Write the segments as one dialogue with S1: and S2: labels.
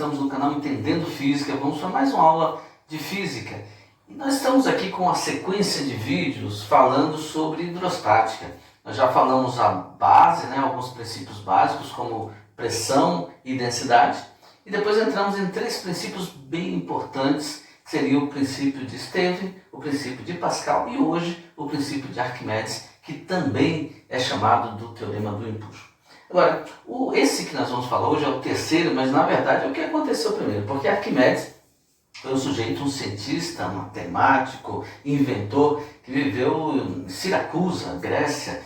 S1: estamos no canal Entendendo Física, vamos para mais uma aula de Física. E nós estamos aqui com uma sequência de vídeos falando sobre hidrostática. Nós já falamos a base, alguns princípios básicos como pressão e densidade. E depois entramos em três princípios bem importantes, que seria o princípio de Stevin, o princípio de Pascal e hoje o princípio de Arquimedes, que também é chamado do teorema do empuxo. Agora, esse que nós vamos falar hoje é o terceiro, mas na verdade é o que aconteceu primeiro, porque Arquimedes foi um sujeito, um cientista, um matemático, inventor, que viveu em Siracusa, Grécia,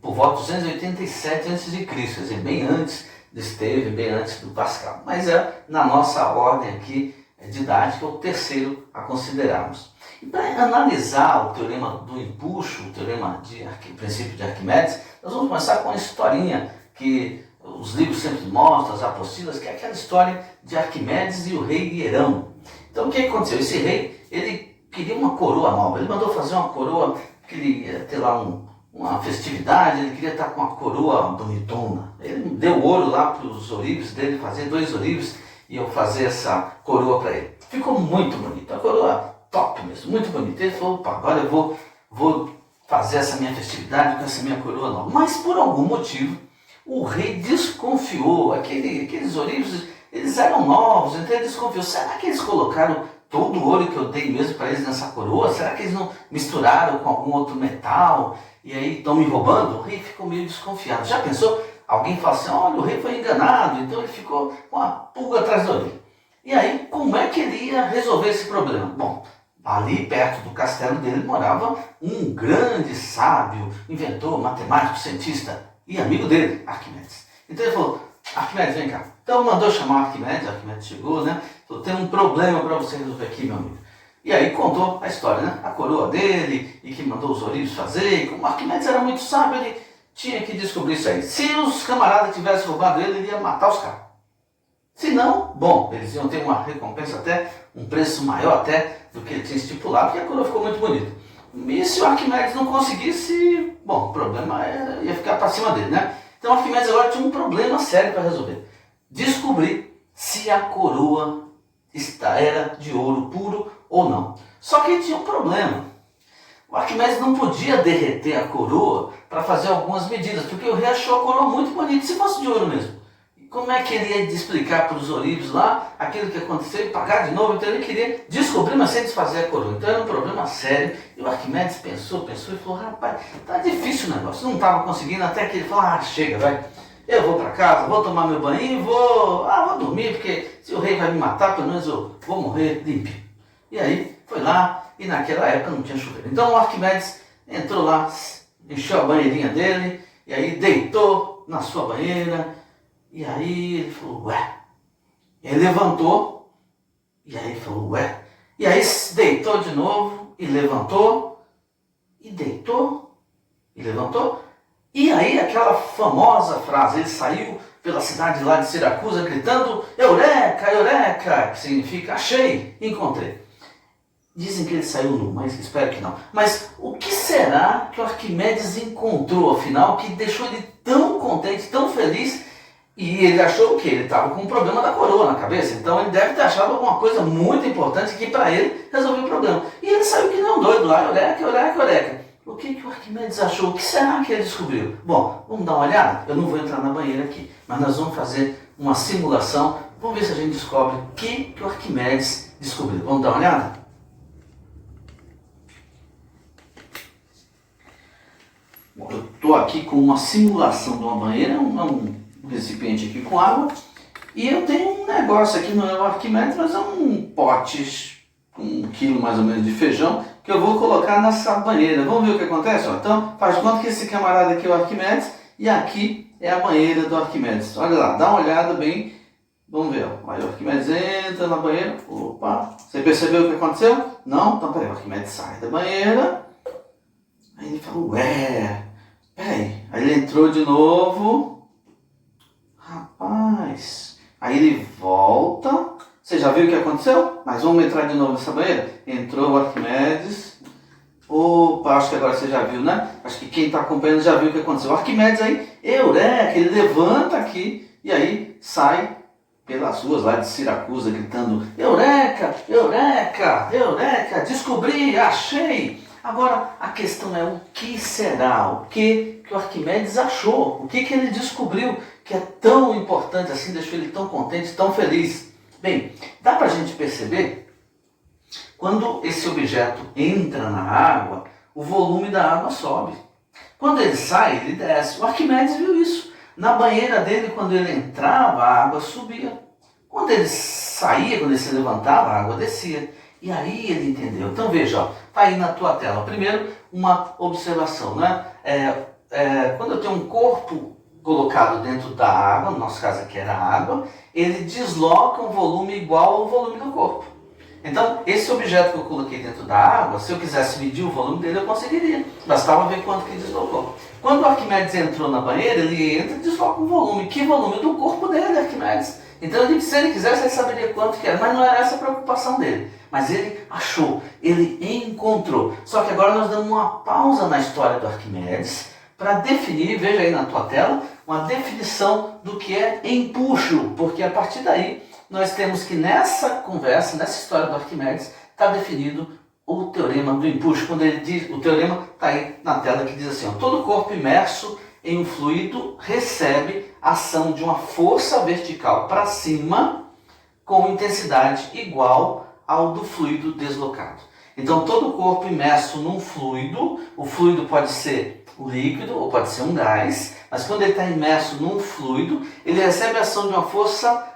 S1: por volta de 287 a.C., quer dizer, bem antes de Stevin, bem antes do Pascal. Mas é, na nossa ordem aqui didática, o terceiro a considerarmos. E para analisar o teorema do empuxo, o princípio de Arquimedes, nós vamos começar com uma historinha que os livros sempre mostram, as apostilas, que é aquela história de Arquimedes e o rei Hierão. Então o que aconteceu? Esse rei, ele queria uma coroa nova, ele mandou fazer uma coroa, que ele ia ter lá uma festividade, ele queria estar com uma coroa bonitona. Ele deu ouro lá para os ourives dele, fazer 2 ourives, e iam fazer essa coroa para ele. Ficou muito bonito, a coroa top mesmo, muito bonita. Ele falou, opa, agora eu vou fazer essa minha festividade com essa minha coroa nova. Mas por algum motivo, o rei desconfiou, aqueles ourives, eles eram novos, então ele desconfiou. Será que eles colocaram todo o ouro que eu dei mesmo para eles nessa coroa? Será que eles não misturaram com algum outro metal e aí estão me roubando? O rei ficou meio desconfiado. Já pensou? Alguém fala assim, olha, o rei foi enganado, então ele ficou com a pulga atrás da orelha. E aí, como é que ele ia resolver esse problema? Bom, ali perto do castelo dele morava um grande sábio, inventor, matemático, cientista e amigo dele, Arquimedes. Então ele falou, Arquimedes, vem cá. Então mandou chamar Arquimedes chegou, falou, tem um problema para você resolver aqui, meu amigo. E aí contou a história, a coroa dele, e que mandou os ourives fazer, e como Arquimedes era muito sábio, ele tinha que descobrir isso aí. Se os camaradas tivessem roubado ele ia matar os caras. Se não, bom, eles iam ter uma recompensa até, um preço maior até do que ele tinha estipulado, porque a coroa ficou muito bonita. E se o Arquimedes não conseguisse, bom, o problema ia ficar para cima dele, Então o Arquimedes agora tinha um problema sério para resolver. Descobrir se a coroa era de ouro puro ou não. Só que ele tinha um problema. O Arquimedes não podia derreter a coroa para fazer algumas medidas, porque o rei achou a coroa muito bonita, se fosse de ouro mesmo. Como é que ele ia explicar para os ourives lá aquilo que aconteceu e pagar de novo? Então ele queria descobrir, mas sem desfazer a coroa. Então era um problema sério. E o Arquimedes pensou e falou, rapaz, tá difícil o negócio. Não estava conseguindo, até que ele falou, chega, vai. Eu vou para casa, vou tomar meu banho e vou dormir, porque se o rei vai me matar, pelo menos eu vou morrer limpinho. E aí foi lá, e naquela época não tinha chuveiro. Então o Arquimedes entrou lá, encheu a banheirinha dele, e aí deitou na sua banheira. E aí ele falou, ué. Ele levantou, e aí falou, ué. E aí deitou de novo, e levantou, e deitou, e levantou. E aí aquela famosa frase, ele saiu pela cidade lá de Siracusa gritando, Eureka, Eureka, que significa achei, encontrei. Dizem que ele saiu nu, mas espero que não. Mas o que será que o Arquimedes encontrou, afinal, que deixou ele tão contente, tão feliz? E ele achou o quê? Ele estava com um problema da coroa na cabeça, então ele deve ter achado alguma coisa muito importante que para ele resolveu o problema. E ele saiu que não doido lá, Eureka, Eureka, Eureka. O que o Arquimedes achou? O que será que ele descobriu? Bom, vamos dar uma olhada? Eu não vou entrar na banheira aqui, mas nós vamos fazer uma simulação. Vamos ver se a gente descobre o que o Arquimedes descobriu. Vamos dar uma olhada? Bom, eu estou aqui com uma simulação de uma banheira, um recipiente aqui com água, e eu tenho um negócio aqui, não é o Arquimedes, mas é um pote, 1 quilo mais ou menos de feijão, que eu vou colocar nessa banheira. Vamos ver o que acontece? Então, faz de conta que esse camarada aqui é o Arquimedes, e aqui é a banheira do Arquimedes. Olha lá, dá uma olhada bem, vamos ver. Aí o Arquimedes entra na banheira, opa, você percebeu o que aconteceu? Não? Então peraí, o Arquimedes sai da banheira, aí ele fala, ué, peraí, aí ele entrou de novo. Rapaz, aí ele volta, você já viu o que aconteceu? Mas vamos entrar de novo nessa banheira? Entrou o Arquimedes, opa, acho que agora você já viu, Acho que quem está acompanhando já viu o que aconteceu. O Arquimedes aí, eureka, ele levanta aqui e aí sai pelas ruas lá de Siracusa gritando: Eureka, Eureka, Eureka, descobri, achei. Agora a questão é: o que será? O que o Arquimedes achou? O que ele descobriu que é tão importante assim, deixou ele tão contente, tão feliz? Bem, dá para a gente perceber, quando esse objeto entra na água, o volume da água sobe. Quando ele sai, ele desce. O Arquimedes viu isso. Na banheira dele, quando ele entrava, a água subia. Quando ele saía, quando ele se levantava, a água descia. E aí ele entendeu. Então veja, está aí na tua tela. Primeiro, uma observação, né? Quando eu tenho um corpo colocado dentro da água, no nosso caso aqui era água, ele desloca um volume igual ao volume do corpo. Então, esse objeto que eu coloquei dentro da água, se eu quisesse medir o volume dele, eu conseguiria. Bastava ver quanto que deslocou. Quando o Arquimedes entrou na banheira, ele entra e desloca um volume. Que volume? Do corpo dele, Arquimedes. Então, se ele quisesse, ele saberia quanto que era. Mas não era essa a preocupação dele. Mas ele achou, ele encontrou. Só que agora nós damos uma pausa na história do Arquimedes para definir, veja aí na tua tela, uma definição do que é empuxo. Porque a partir daí, nós temos que nessa conversa, nessa história do Arquimedes, está definido o teorema do empuxo. Quando ele diz, o teorema está aí na tela que diz assim: ó, todo corpo imerso em um fluido recebe a ação de uma força vertical para cima com intensidade igual ao do fluido deslocado. Então todo corpo imerso num fluido, o fluido pode ser o líquido ou pode ser um gás, mas quando ele está imerso num fluido, ele recebe a ação de uma força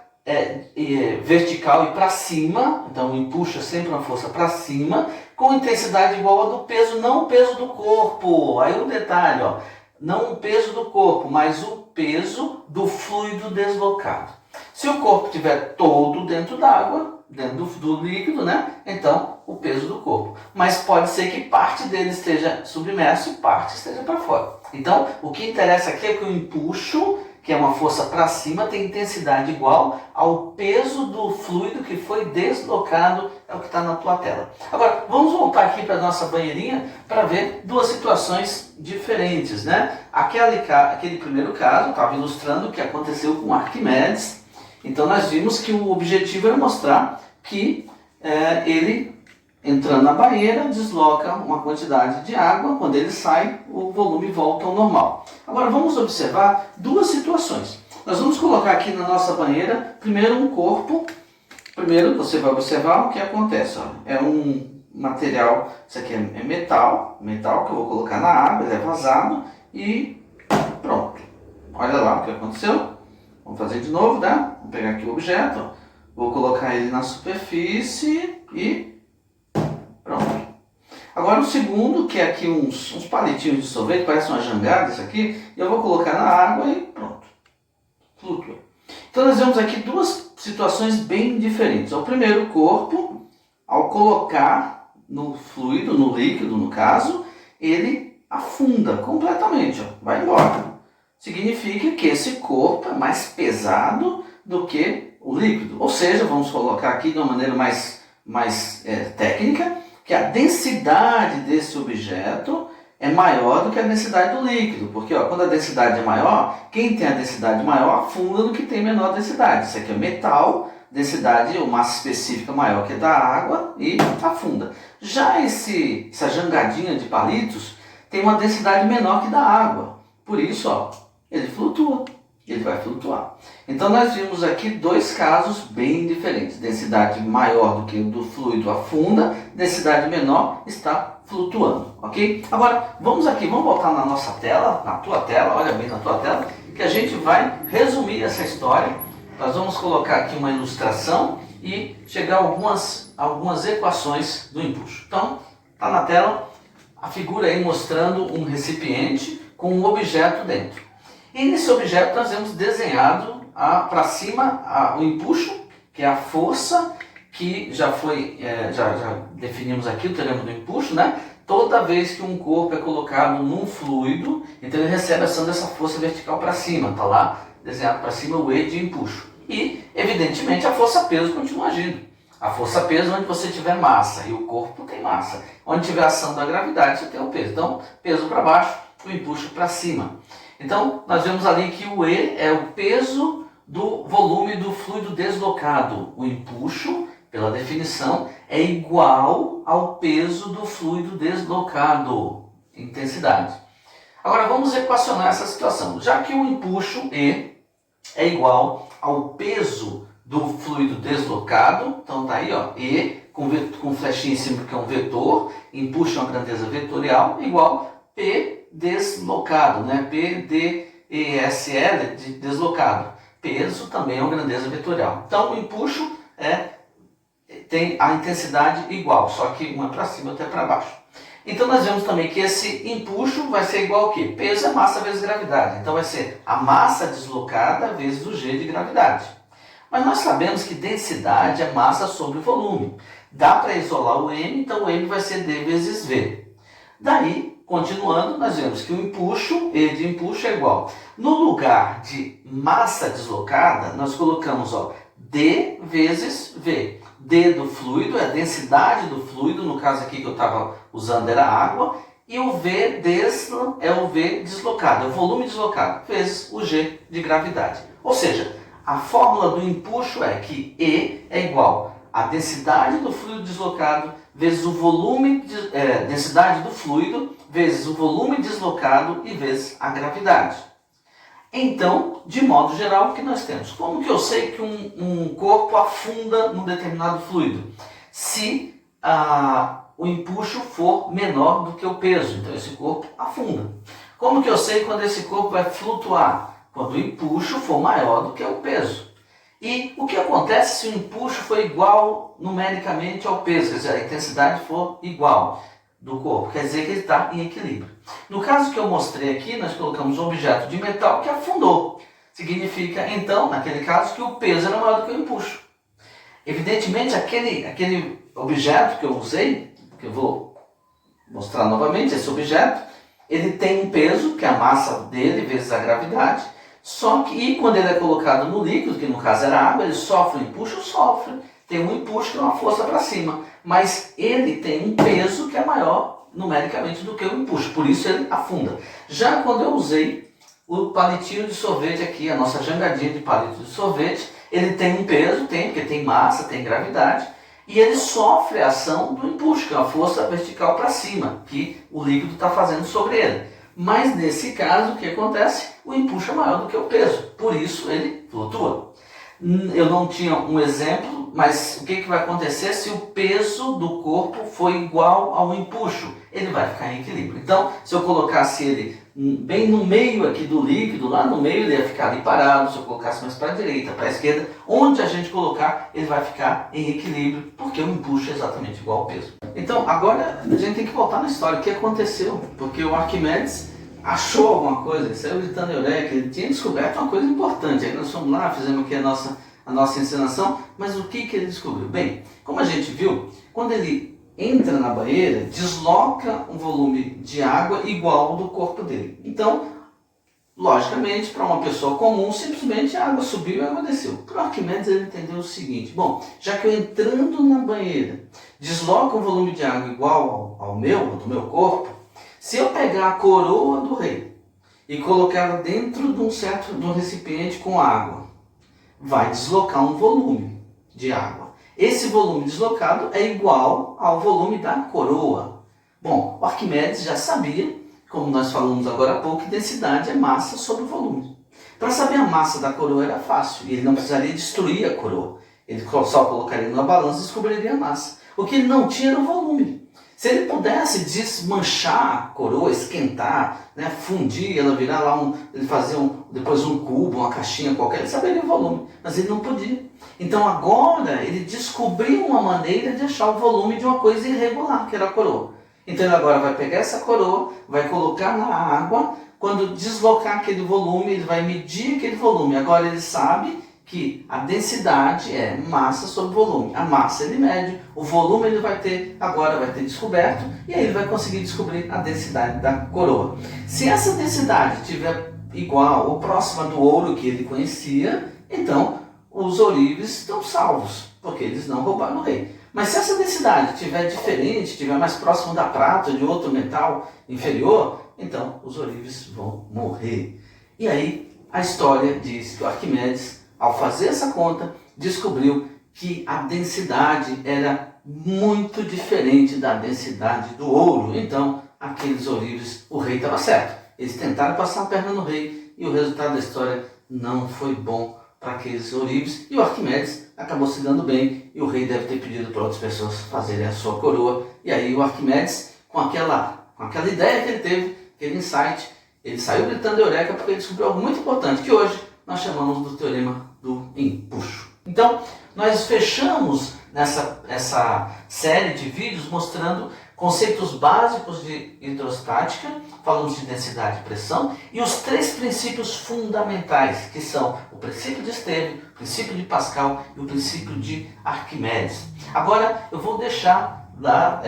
S1: vertical e para cima, então empuxa sempre uma força para cima, com intensidade igual ao do peso, não o peso do corpo. Aí o detalhe, ó, não o peso do corpo, mas o peso do fluido deslocado. Se o corpo estiver todo dentro d'água, dentro do líquido, né? Então o peso do corpo. Mas pode ser que parte dele esteja submerso e parte esteja para fora. Então o que interessa aqui é que o empuxo, que é uma força para cima, tem intensidade igual ao peso do fluido que foi deslocado, é o que está na tua tela. Agora, vamos voltar aqui para a nossa banheirinha para ver duas situações diferentes, né? Aquele primeiro caso, estava ilustrando o que aconteceu com Arquimedes. Então, nós vimos que o objetivo era mostrar que ele, entrando na banheira, desloca uma quantidade de água. Quando ele sai, o volume volta ao normal. Agora vamos observar duas situações. Nós vamos colocar aqui na nossa banheira, primeiro um corpo. Primeiro você vai observar o que acontece. Ó. É um material, isso aqui é metal que eu vou colocar na água, ele é vazado e pronto. Olha lá o que aconteceu. Vamos fazer de novo, tá? Vou pegar aqui o objeto, ó. Vou colocar ele na superfície e pronto. Agora o segundo, que é aqui uns palitinhos de sorvete, parece uma jangada isso aqui, e eu vou colocar na água e pronto. Flutua. Então nós vemos aqui duas situações bem diferentes. O primeiro, corpo, ao colocar no fluido, no líquido no caso, ele afunda completamente, ó, vai embora. Significa que esse corpo é mais pesado do que o líquido. Ou seja, vamos colocar aqui de uma maneira mais técnica, que a densidade desse objeto é maior do que a densidade do líquido. Porque ó, quando a densidade é maior, quem tem a densidade maior afunda do que tem menor densidade. Isso aqui é metal, densidade ou massa específica maior que a da água e afunda. Já essa jangadinha de palitos tem uma densidade menor que da água. Por isso, ó, ele flutua. Ele vai flutuar. Então nós vimos aqui dois casos bem diferentes. Densidade maior do que o do fluido afunda, densidade menor está flutuando, ok? Agora vamos voltar na nossa tela, na tua tela, olha bem na tua tela, que a gente vai resumir essa história. Nós vamos colocar aqui uma ilustração e chegar a algumas equações do empuxo. Então, está na tela a figura aí mostrando um recipiente com um objeto dentro. E nesse objeto nós temos desenhado para cima o empuxo, que é a força que já definimos aqui o teorema do empuxo, né? Toda vez que um corpo é colocado num fluido, então ele recebe a ação dessa força vertical para cima. Está lá desenhado para cima o E de empuxo. E, evidentemente, a força-peso continua agindo. A força-peso onde você tiver massa, e o corpo tem massa. Onde tiver a ação da gravidade, você tem o peso. Então, peso para baixo, o empuxo para cima. Então, nós vemos ali que o E é o peso do volume do fluido deslocado. O empuxo, pela definição, é igual ao peso do fluido deslocado, intensidade. Agora vamos equacionar essa situação. Já que o empuxo E é igual ao peso do fluido deslocado, então tá aí, ó, E com flechinha em cima, que é um vetor, empuxo é uma grandeza vetorial, igual P deslocado, né? PDESL de deslocado. Peso também é uma grandeza vetorial. Então o empuxo tem a intensidade igual, só que uma para cima e outra para baixo. Então nós vemos também que esse empuxo vai ser igual ao quê? Peso é massa vezes gravidade. Então vai ser a massa deslocada vezes o G de gravidade. Mas nós sabemos que densidade é massa sobre volume. Dá para isolar o M, então o M vai ser D vezes V. Daí, continuando, nós vemos que o empuxo, E de empuxo é igual. No lugar de massa deslocada, nós colocamos, ó, D vezes V. D do fluido é a densidade do fluido, no caso aqui que eu estava usando era água, e o V é o V deslocado, é o volume deslocado, vezes o G de gravidade. Ou seja, a fórmula do empuxo é que E é igual a densidade do fluido deslocado vezes o volume, densidade do fluido vezes o volume deslocado e vezes a gravidade. Então, de modo geral, o que nós temos? Como que eu sei que um corpo afunda num determinado fluido? Se o empuxo for menor do que o peso, então esse corpo afunda. Como que eu sei quando esse corpo vai flutuar? Quando o empuxo for maior do que o peso. E o que acontece se o empuxo for igual numericamente ao peso, quer dizer, a intensidade for igual do corpo, quer dizer que ele está em equilíbrio. No caso que eu mostrei aqui, nós colocamos um objeto de metal que afundou. Significa, então, naquele caso, que o peso era maior do que o empuxo. Evidentemente, aquele objeto que eu usei, que eu vou mostrar novamente, esse objeto, ele tem um peso, que é a massa dele vezes a gravidade, só que quando ele é colocado no líquido, que no caso era água, ele sofre um empuxo? Sofre. Tem um empuxo que é uma força para cima, mas ele tem um peso que é maior numericamente do que o empuxo, por isso ele afunda. Já quando eu usei o palitinho de sorvete aqui, a nossa jangadinha de palito de sorvete, ele tem um peso, porque tem massa, tem gravidade, e ele sofre a ação do empuxo, que é uma força vertical para cima, que o líquido está fazendo sobre ele. Mas nesse caso, o que acontece? O empuxo é maior do que o peso, por isso ele flutua. Eu não tinha um exemplo, mas o que vai acontecer se o peso do corpo for igual ao empuxo? Ele vai ficar em equilíbrio. Então, se eu colocasse ele bem no meio aqui do líquido, lá no meio ele ia ficar ali parado. Se eu colocasse mais para a direita, para a esquerda, onde a gente colocar, ele vai ficar em equilíbrio, porque o empuxo é exatamente igual ao peso. Então, agora a gente tem que voltar na história. O que aconteceu? Porque o Arquimedes achou alguma coisa, ele saiu gritando eureka, ele tinha descoberto uma coisa importante. Aí nós fomos lá, fizemos aqui a nossa encenação, mas o que ele descobriu? Bem, como a gente viu, quando ele entra na banheira, desloca um volume de água igual ao do corpo dele. Então, logicamente, para uma pessoa comum, simplesmente a água subiu e a água desceu. Para o Arquimedes, ele entendeu o seguinte: bom, já que eu entrando na banheira desloca um volume de água igual ao do meu corpo, se eu pegar a coroa do rei e colocar dentro de um recipiente com água, vai deslocar um volume de água. Esse volume deslocado é igual ao volume da coroa. Bom, o Arquimedes já sabia, como nós falamos agora há pouco, que densidade é massa sobre volume. Para saber a massa da coroa era fácil, e ele não precisaria destruir a coroa. Ele só colocaria numa balança e descobriria a massa. O que ele não tinha era o volume. Se ele pudesse desmanchar a coroa, esquentar, né, fundir, ela virar lá ele fazer depois um cubo, uma caixinha qualquer, ele saberia o volume, mas ele não podia. Então agora ele descobriu uma maneira de achar o volume de uma coisa irregular, que era a coroa. Então ele agora vai pegar essa coroa, vai colocar na água, quando deslocar aquele volume, ele vai medir aquele volume. Agora ele sabe que a densidade é massa sobre volume. A massa ele mede, o volume ele agora vai ter descoberto, e aí ele vai conseguir descobrir a densidade da coroa. Se essa densidade estiver igual ou próxima do ouro que ele conhecia, então os ourives estão salvos, porque eles não roubaram o rei. Mas se essa densidade estiver diferente, estiver mais próximo da prata ou de outro metal inferior, então os ourives vão morrer. E aí a história diz que o Arquimedes ao fazer essa conta, descobriu que a densidade era muito diferente da densidade do ouro. Então, aqueles ourives, o rei estava certo. Eles tentaram passar a perna no rei e o resultado da história não foi bom para aqueles ourives. E o Arquimedes acabou se dando bem e o rei deve ter pedido para outras pessoas fazerem a sua coroa. E aí o Arquimedes, com aquela ideia que ele teve, aquele insight, ele saiu gritando eureka porque ele descobriu algo muito importante, que hoje nós chamamos do teorema do empuxo. Então, nós fechamos essa série de vídeos mostrando conceitos básicos de hidrostática, falamos de densidade e pressão, e os 3 princípios fundamentais, que são o princípio de Esteve, o princípio de Pascal e o princípio de Arquimedes. Agora eu vou deixar lá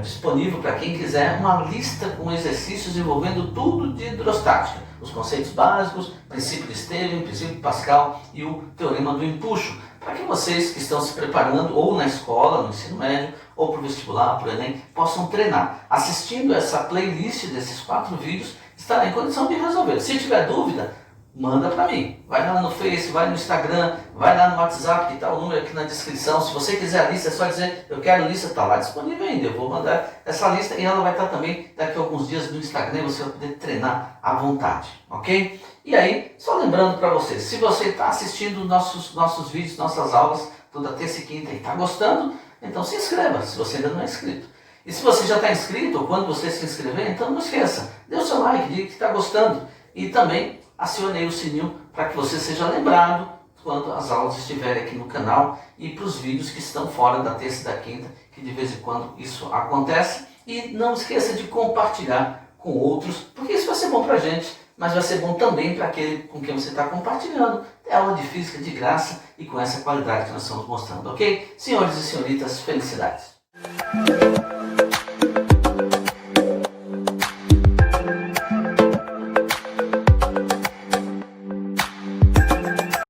S1: disponível para quem quiser uma lista com exercícios envolvendo tudo de hidrostática, os conceitos básicos, princípio de Esteve, princípio de Pascal e o teorema do empuxo, para que vocês que estão se preparando ou na escola, no ensino médio, ou para o vestibular, para o Enem, possam treinar. Assistindo essa playlist desses 4 vídeos, estará em condição de resolver. Se tiver dúvida, manda para mim. Vai lá no Face, vai no Instagram, vai lá no WhatsApp, que está o número aqui na descrição. Se você quiser a lista, é só dizer, eu quero lista, está lá disponível ainda. Eu vou mandar essa lista e ela vai estar também daqui a alguns dias no Instagram, você vai poder treinar à vontade, ok? E aí, só lembrando para você, se você está assistindo nossos vídeos, nossas aulas, toda terça e quinta e está gostando, então se inscreva, se você ainda não é inscrito. E se você já está inscrito, ou quando você se inscrever, então não esqueça, dê o seu like, diga que está gostando. E também acione aí o sininho para que você seja lembrado quando as aulas estiverem aqui no canal e para os vídeos que estão fora da terça e da quinta, que de vez em quando isso acontece. E não esqueça de compartilhar com outros, porque isso vai ser bom para a gente, mas vai ser bom também para aquele com quem você está compartilhando. É aula de física de graça e com essa qualidade que nós estamos mostrando, ok? Senhores e senhoritas, felicidades!